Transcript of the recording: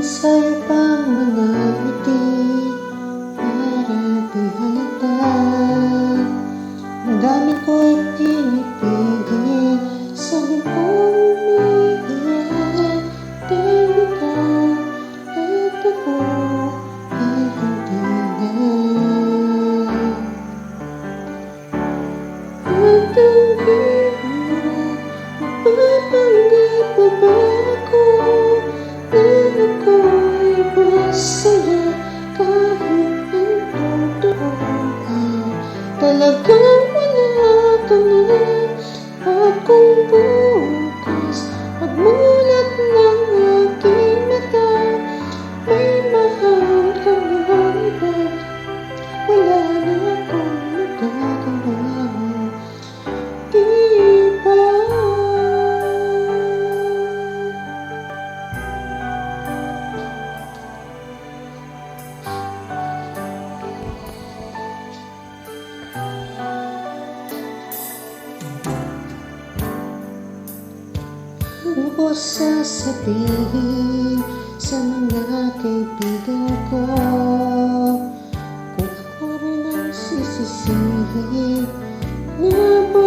sa'yo pang mga ngiti para di halata. Ang dami ko'y pinipigil sa likong umiiyak. Dahil ikaw at ako ay hindi na. At ang hirap, mapapanggap pa ba ako na ako'y masaya kahit ang totoo ay talagang wala ka na. At kung bukas magmulat ng aking mata, may mahal kang iba, wala na akong magagawa. Di ba? Ano ko sasabihin sa mga kaibigan ko kung ako rin ang sisisihin? Nga ba